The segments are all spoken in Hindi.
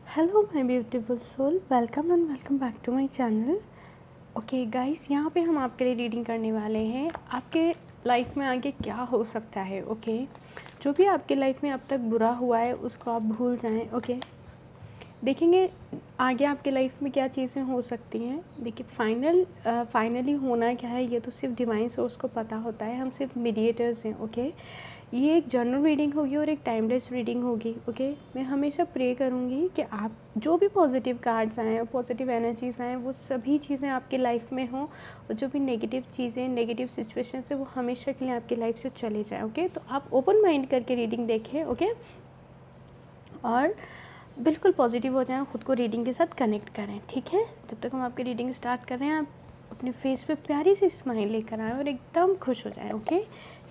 Hello my beautiful soul, welcome and welcome back to my channel. Okay guys, यहाँ पे हम आपके लिए रीडिंग करने वाले हैं आपके लाइफ में आगे क्या हो सकता है। ओके, जो भी आपके लाइफ में अब तक बुरा हुआ है उसको आप भूल जाएं। ओके, देखेंगे आगे आपके लाइफ में क्या चीज़ें हो सकती हैं। देखिए फाइनली होना क्या है ये तो सिर्फ डिवाइन सोर्स को पता होता है, हम सिर्फ मीडिएटर्स हैं। ओके, ये एक जनरल रीडिंग होगी और एक टाइमलेस रीडिंग होगी। ओके, मैं हमेशा प्रे करूँगी कि आप जो भी पॉजिटिव कार्ड्स आएँ और पॉजिटिव एनर्जीज़ आएँ वो सभी चीज़ें आपकी लाइफ में हों, और जो भी नेगेटिव चीज़ें नेगेटिव सिचुएशन है वो हमेशा के लिए आपकी लाइफ से चले जाएँ। ओके, तो आप ओपन माइंड करके रीडिंग देखें। ओके, और बिल्कुल पॉजिटिव हो जाएं, ख़ुद को रीडिंग के साथ कनेक्ट करें। ठीक है, जब तक हम आपकी रीडिंग स्टार्ट कर रहे हैं आप अपने फेस पे प्यारी सी स्माइल लेकर आएँ और एकदम खुश हो जाएं। ओके,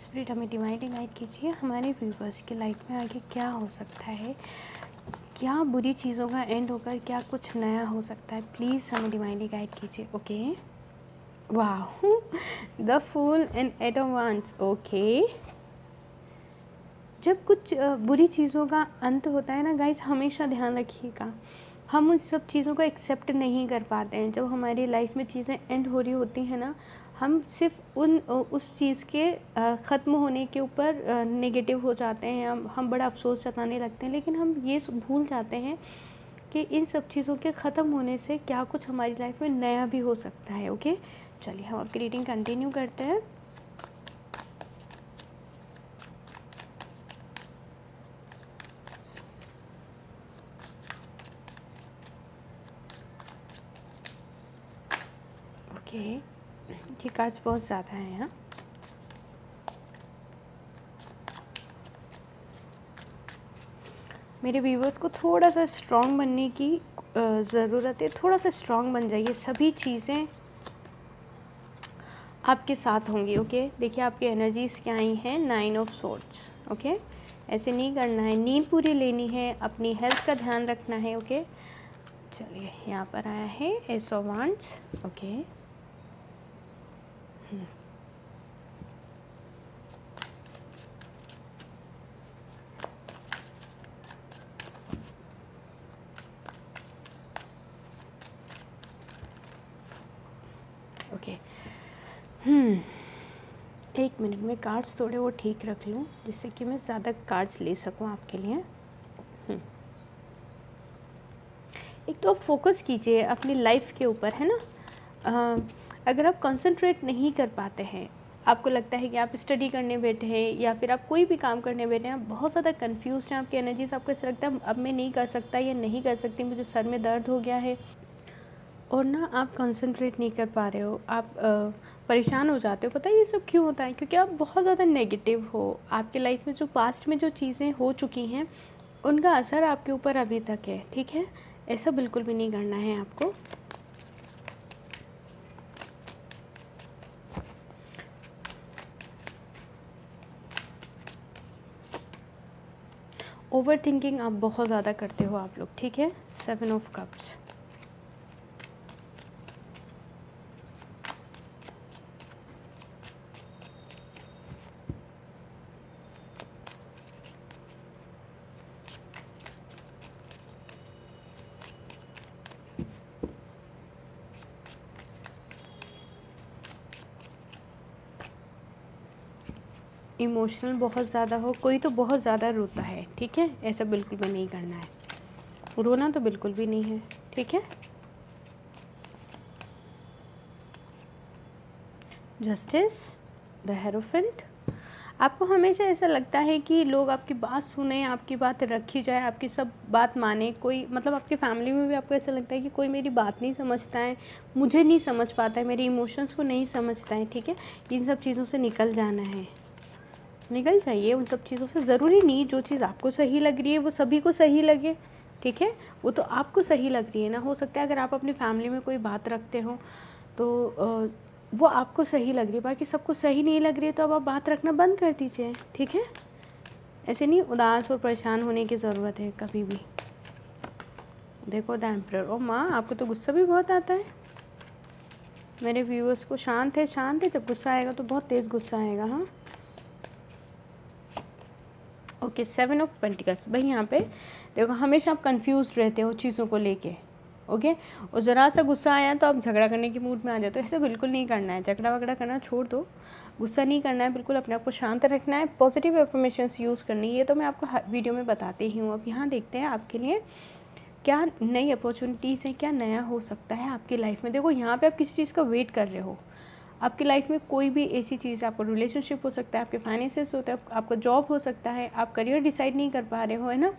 स्पिरिट हमें डिवाइनली गाइड कीजिए हमारे व्यूवर्स की लाइफ में आगे क्या हो सकता है, क्या बुरी चीज़ों का एंड होकर क्या कुछ नया हो सकता है। प्लीज़ हमें डिवाइनली गाइड कीजिए। ओके, वाह, the fool and 8 of wands. Okay, जब कुछ बुरी चीज़ों का अंत होता है ना गाइस, हमेशा ध्यान रखिएगा हम उन सब चीज़ों को एक्सेप्ट नहीं कर पाते हैं। जब हमारी लाइफ में चीज़ें एंड हो रही होती हैं ना, हम सिर्फ उस चीज़ के ख़त्म होने के ऊपर नेगेटिव हो जाते हैं, हम बड़ा अफसोस जताने लगते हैं, लेकिन हम ये भूल जाते हैं कि इन सब चीज़ों के ख़त्म होने से क्या कुछ हमारी लाइफ में नया भी हो सकता है। ओके, चलिए हम आपकी रीडिंग कंटिन्यू करते हैं। ओके, ये कार्ड्स बहुत ज़्यादा हैं यहाँ। मेरे व्यूवर्स को थोड़ा सा स्ट्रॉन्ग बनने की ज़रूरत है, थोड़ा सा स्ट्रॉन्ग बन जाइए, सभी चीज़ें आपके साथ होंगी। ओके, देखिए आपकी एनर्जीज़ क्या आई हैं, 9 ऑफ सोर्ड्स। ओके, ऐसे नहीं करना है, नींद पूरी लेनी है, अपनी हेल्थ का ध्यान रखना है। ओके, चलिए यहाँ पर आया है S of wands. Okay, okay, एक मिनट में कार्ड्स थोड़े वो ठीक रख लूँ जिससे कि मैं ज़्यादा कार्ड्स ले सकूँ आपके लिए। एक तो आप फोकस कीजिए अपनी लाइफ के ऊपर, है ना। अगर आप कंसंट्रेट नहीं कर पाते हैं, आपको लगता है कि आप स्टडी करने बैठे हैं या फिर आप कोई भी काम करने बैठे हैं, आप बहुत ज़्यादा कंफ्यूज्ड हैं, आपकी एनर्जीज, आपको ऐसा लगता है अब मैं नहीं कर सकता या नहीं कर सकती, मुझे सर में दर्द हो गया है और ना आप कंसंट्रेट नहीं कर पा रहे हो, आप परेशान हो जाते हो। पता है ये सब क्यों होता है? क्योंकि आप बहुत ज़्यादा नेगेटिव हो। आपके लाइफ में जो पास्ट में जो चीज़ें हो चुकी हैं उनका असर आपके ऊपर अभी तक है। ठीक है, ऐसा बिल्कुल भी नहीं करना है आपको। ओवर थिंकिंग आप बहुत ज़्यादा करते हो आप लोग। ठीक है, 7 ऑफ कप्स। इमोशनल बहुत ज़्यादा हो, कोई तो बहुत ज़्यादा रोता है। ठीक है, ऐसा बिल्कुल भी नहीं करना है, रोना तो बिल्कुल भी नहीं है। ठीक है, जस्टिस, द हेरोफेंट। आपको हमेशा ऐसा लगता है कि लोग आपकी बात सुने, आपकी बात रखी जाए, आपकी सब बात माने। कोई मतलब आपकी फैमिली में भी आपको ऐसा लगता है कि कोई मेरी बात नहीं समझता है, मुझे नहीं समझ पाता है, मेरे इमोशंस को नहीं समझता है। ठीक है, इन सब चीज़ों से निकल जाना है, निकल जाइए उन सब चीज़ों से। ज़रूरी नहीं जो चीज़ आपको सही लग रही है वो सभी को सही लगे। ठीक है, वो तो आपको सही लग रही है ना। हो सकता है अगर आप अपनी फैमिली में कोई बात रखते हो तो वो आपको सही लग रही है, बाकी सबको सही नहीं लग रही है, तो अब आप बात रखना बंद कर दीजिए। ठीक है, ऐसे नहीं उदास और परेशान होने की ज़रूरत है कभी भी। देखो द एम्परर। ओ माँ, आपको तो गुस्सा भी बहुत आता है। मेरे व्यूअर्स को शांत है, शांत है। जब गुस्सा आएगा तो बहुत तेज़ गुस्सा आएगा। हाँ, ओके 7 ऑफ पेंटिकल्स। भाई यहाँ पे देखो हमेशा आप कंफ्यूज रहते हो चीज़ों को लेके, ओके। और ज़रा सा गुस्सा आया तो आप झगड़ा करने के मूड में आ जाते हो। ऐसा बिल्कुल नहीं करना है, झगड़ा वगड़ा करना छोड़ दो, गुस्सा नहीं करना है, बिल्कुल अपने आप को शांत रखना है, पॉजिटिव एफर्मेशंस यूज़ करनी है। ये तो मैं आपको हर वीडियो में बताती ही हूँ। अब यहाँ देखते हैं आपके लिए क्या नई अपॉर्चुनिटीज़ हैं, क्या नया हो सकता है आपकी लाइफ में। देखो यहाँ पे आप किसी चीज़ का वेट कर रहे हो। आपकी लाइफ में कोई भी ऐसी चीज़, आपका रिलेशनशिप हो सकता है, आपके फाइनेंसेस होते हैं, आपका जॉब हो सकता है, आप करियर डिसाइड नहीं कर पा रहे हो, है ना,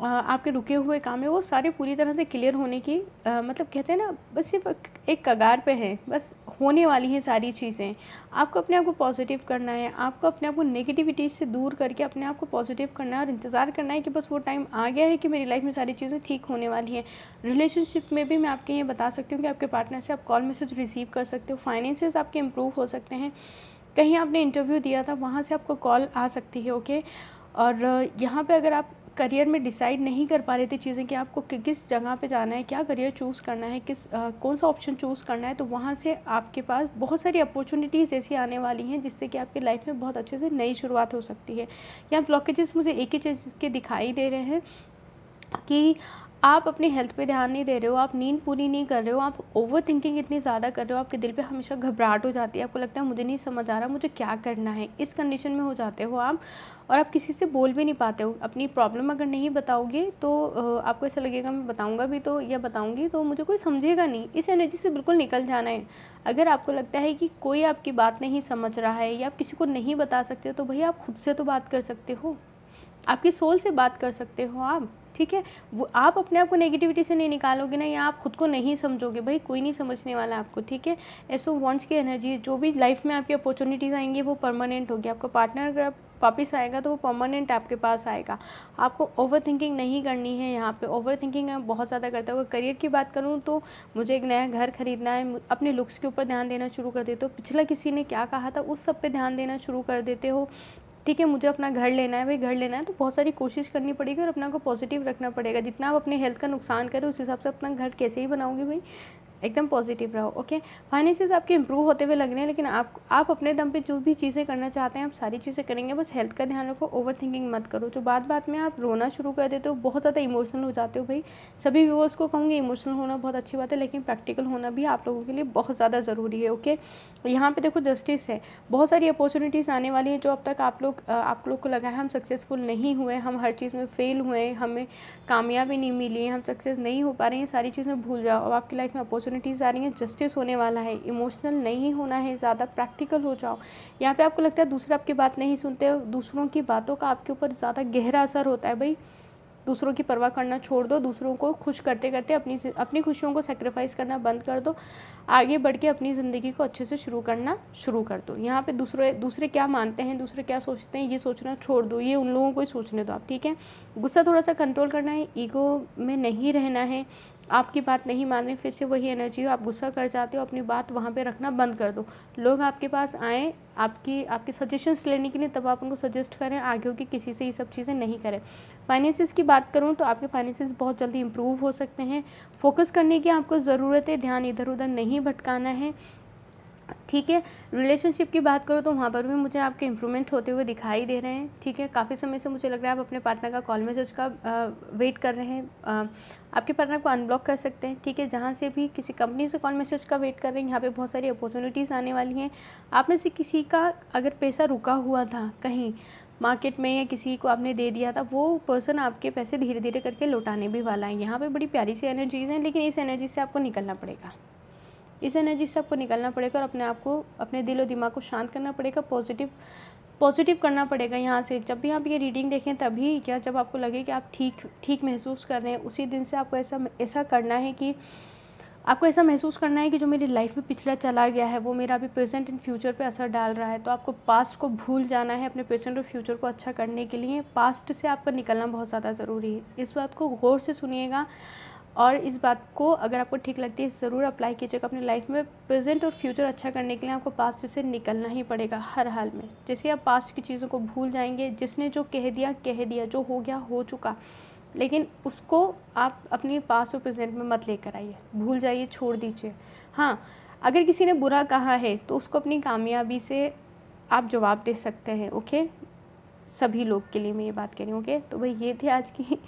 आपके रुके हुए काम है वो सारे पूरी तरह से क्लियर होने की मतलब कहते हैं ना, बस सिर्फ एक कगार पे है, बस होने वाली हैं सारी चीज़ें। आपको अपने आप को पॉजिटिव करना है, आपको अपने आप को नेगेटिविटी से दूर करके अपने आप को पॉजिटिव करना है और इंतज़ार करना है कि बस वो टाइम आ गया है कि मेरी लाइफ में सारी चीज़ें ठीक होने वाली हैं। रिलेशनशिप में भी मैं आपके ये बता सकती हूँ कि आपके पार्टनर से आप कॉल मैसेज रिसीव कर सकते हो, फाइनेंसेस आपके इम्प्रूव हो सकते हैं, कहीं आपने इंटरव्यू दिया था वहाँ से आपको कॉल आ सकती है, ओके। और यहाँ पे अगर आप करियर में डिसाइड नहीं कर पा रहे थे चीज़ें कि आपको किस जगह पे जाना है, क्या करियर चूज़ करना है, कौन सा ऑप्शन चूज़ करना है, तो वहाँ से आपके पास बहुत सारी अपॉर्चुनिटीज़ ऐसी आने वाली हैं जिससे कि आपकी लाइफ में बहुत अच्छे से नई शुरुआत हो सकती है। यहाँ ब्लॉकेजेस मुझे एक ही चीज़ के दिखाई दे रहे हैं कि आप अपनी हेल्थ पे ध्यान नहीं दे रहे हो, आप नींद पूरी नहीं कर रहे हो, आप ओवर थिंकिंग इतनी ज़्यादा कर रहे हो, आपके दिल पे हमेशा घबराहट हो जाती है, आपको लगता है मुझे नहीं समझ आ रहा मुझे क्या करना है, इस कंडीशन में हो जाते हो आप। और आप किसी से बोल भी नहीं पाते हो, अपनी प्रॉब्लम अगर नहीं बताओगे तो आपको ऐसा लगेगा मैं बताऊँगा भी तो या बताऊँगी तो मुझे कोई समझेगा नहीं। इस एनर्जी से बिल्कुल निकल जाना है। अगर आपको लगता है कि कोई आपकी बात नहीं समझ रहा है या आप किसी को नहीं बता सकते तो भैया आप खुद से तो बात कर सकते हो, आपकी सोल से बात कर सकते हो आप, ठीक है। वो आप अपने आप को नेगेटिविटी से नहीं निकालोगे ना, या आप खुद को नहीं समझोगे, भाई कोई नहीं समझने वाला आपको, ठीक है। एसो वॉन्ट्स की एनर्जी, जो भी लाइफ में आपकी अपॉर्चुनिटीज़ आएंगी वो परमानेंट होगी। आपका पार्टनर अगर आप वापस आएगा तो वो परमानेंट आपके पास आएगा। आपको ओवर थिंकिंग नहीं करनी है। यहाँ पे ओवर थिंकिंग मैं बहुत ज़्यादा करता हूँ। करियर की बात करूँ तो मुझे एक नया घर खरीदना है, अपने लुक्स के ऊपर ध्यान देना शुरू कर देते हो, पिछला किसी ने क्या कहा था उस सब पे ध्यान देना शुरू कर देते हो, ठीक है। मुझे अपना घर लेना है, भाई घर लेना है तो बहुत सारी कोशिश करनी पड़ेगी और अपना को पॉजिटिव रखना पड़ेगा। जितना आप अपने हेल्थ का नुकसान करें उस हिसाब से अपना घर कैसे ही बनाओगे, भाई एकदम पॉजिटिव रहो, ओके। फाइनेंसेस आपके इंप्रूव होते हुए लग रहे हैं, लेकिन आप अपने दम पे जो भी चीज़ें करना चाहते हैं आप सारी चीज़ें करेंगे, बस हेल्थ का ध्यान रखो, ओवर थिंकिंग मत करो। जो बात में आप रोना शुरू कर देते हो, बहुत ज़्यादा इमोशनल हो जाते हो, भाई सभी व्यूअर्स को कहूँगी इमोशनल होना बहुत अच्छी बात है, लेकिन प्रैक्टिकल होना भी आप लोगों के लिए बहुत ज़्यादा ज़रूरी है, ओके। यहाँ पे देखो जस्टिस है, बहुत सारी अपॉर्चुनिटीज़ आने वाली हैं। जो अब तक आप लोग को लगा है हम सक्सेसफुल नहीं हुए, हम हर चीज़ में फेल हुए, हमें कामयाबी नहीं मिली, हम सक्सेस नहीं हो पा रहे हैं, सारी चीज़ें भूल जाओ। अब आपकी लाइफ में अपॉर्चुनिटीज़ आ रही हैं, जस्टिस होने वाला है, इमोशनल नहीं होना है, ज़्यादा प्रैक्टिकल हो जाओ। यहाँ पे आपको लगता है दूसरे आपकी बात नहीं सुनते, दूसरों की बातों का आपके ऊपर ज़्यादा गहरा असर होता है, भाई दूसरों की परवाह करना छोड़ दो, दूसरों को खुश करते करते अपनी खुशियों को सेक्रीफाइस करना बंद कर दो, आगे बढ़ के अपनी ज़िंदगी को अच्छे से शुरू कर दो। यहाँ पे दूसरे क्या मानते हैं, दूसरे क्या सोचते हैं, ये सोचना छोड़ दो, ये उन लोगों को ही सोचने दो आप, ठीक है। गुस्सा थोड़ा सा कंट्रोल करना है, ईगो में नहीं रहना है, आपकी बात नहीं मान रहे, फिर से वही एनर्जी हो, आप गुस्सा कर जाते हो, अपनी बात वहाँ पे रखना बंद कर दो। लोग आपके पास आएँ आपके सजेशंस लेने के लिए, तब आप उनको सजेस्ट करें, आगे हो कि किसी से ये सब चीज़ें नहीं करें। फाइनेंसेस की बात करूँ तो आपके फाइनेंसेस बहुत जल्दी इंप्रूव हो सकते हैं। फोकस करने की आपको ज़रूरत है, ध्यान इधर उधर नहीं भटकाना है, ठीक है। रिलेशनशिप की बात करो तो वहाँ पर भी मुझे आपके इम्प्रूवमेंट होते हुए दिखाई दे रहे हैं, ठीक है। काफ़ी समय से मुझे लग रहा है आप अपने पार्टनर का कॉल मैसेज का वेट कर रहे हैं। आपके पार्टनर को अनब्लॉक कर सकते हैं, ठीक है। जहाँ से भी किसी कंपनी से कॉल मैसेज का वेट कर रहे हैं, यहाँ पे बहुत सारी अपॉर्चुनिटीज़ आने वाली हैं। आप में से किसी का अगर पैसा रुका हुआ था कहीं मार्केट में या किसी को आपने दे दिया था, वो पर्सन आपके पैसे धीरे धीरे करके लौटाने भी वाला है। यहाँ पर बड़ी प्यारी सी एनर्जीज़ हैं, लेकिन इस एनर्जी से आपको निकलना पड़ेगा, इस एनर्जी से आपको निकलना पड़ेगा और अपने आप को, अपने दिल और दिमाग को शांत करना पड़ेगा, पॉजिटिव करना पड़ेगा। यहाँ से जब भी आप ये रीडिंग देखें तभी, क्या जब आपको लगे कि आप ठीक महसूस कर रहे हैं, उसी दिन से आपको ऐसा करना है कि आपको ऐसा महसूस करना है कि जो मेरी लाइफ में पिछड़ा चला गया है वो मेरा अभी प्रेजेंट एंड फ्यूचर पे असर डाल रहा है। तो आपको पास्ट को भूल जाना है अपने प्रेजेंट और फ्यूचर को अच्छा करने के लिए। पास्ट से आपका निकलना बहुत ज़्यादा ज़रूरी है। इस बात को गौर से सुनिएगा और इस बात को अगर आपको ठीक लगती है ज़रूर अप्लाई कीजिएगा अपनी लाइफ में। प्रेजेंट और फ्यूचर अच्छा करने के लिए आपको पास्ट से निकलना ही पड़ेगा हर हाल में। जैसे आप पास्ट की चीज़ों को भूल जाएंगे, जिसने जो कह दिया, जो हो गया हो चुका, लेकिन उसको आप अपनी पास्ट और प्रेजेंट में मत लेकर आइए, भूल जाइए, छोड़ दीजिए। हाँ, अगर किसी ने बुरा कहा है तो उसको अपनी कामयाबी से आप जवाब दे सकते हैं, ओके। सभी लोग के लिए मैं ये बात कह रही हूँ। ओके, तो भाई ये थे आज की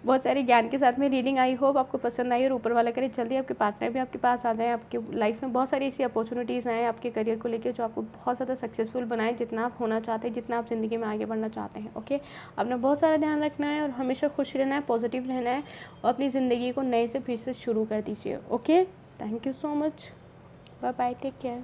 बहुत सारे ज्ञान के साथ में रीडिंग। आई होप आपको पसंद आई और ऊपर वाला करे जल्दी आपके पार्टनर भी आपके पास आ जाए, आपके लाइफ में बहुत सारी ऐसी अपॉर्चुनिटीज़ आएँ आपके करियर को लेकर जो आपको बहुत ज़्यादा सक्सेसफुल बनाए, जितना आप होना चाहते हैं, जितना आप ज़िंदगी में आगे बढ़ना चाहते हैं। ओके, अपना बहुत सारा ध्यान रखना है और हमेशा खुश रहना है, पॉजिटिव रहना है और अपनी ज़िंदगी को नए से फिर से शुरू कर दीजिए। Okay, thank you so much, bye bye, take care.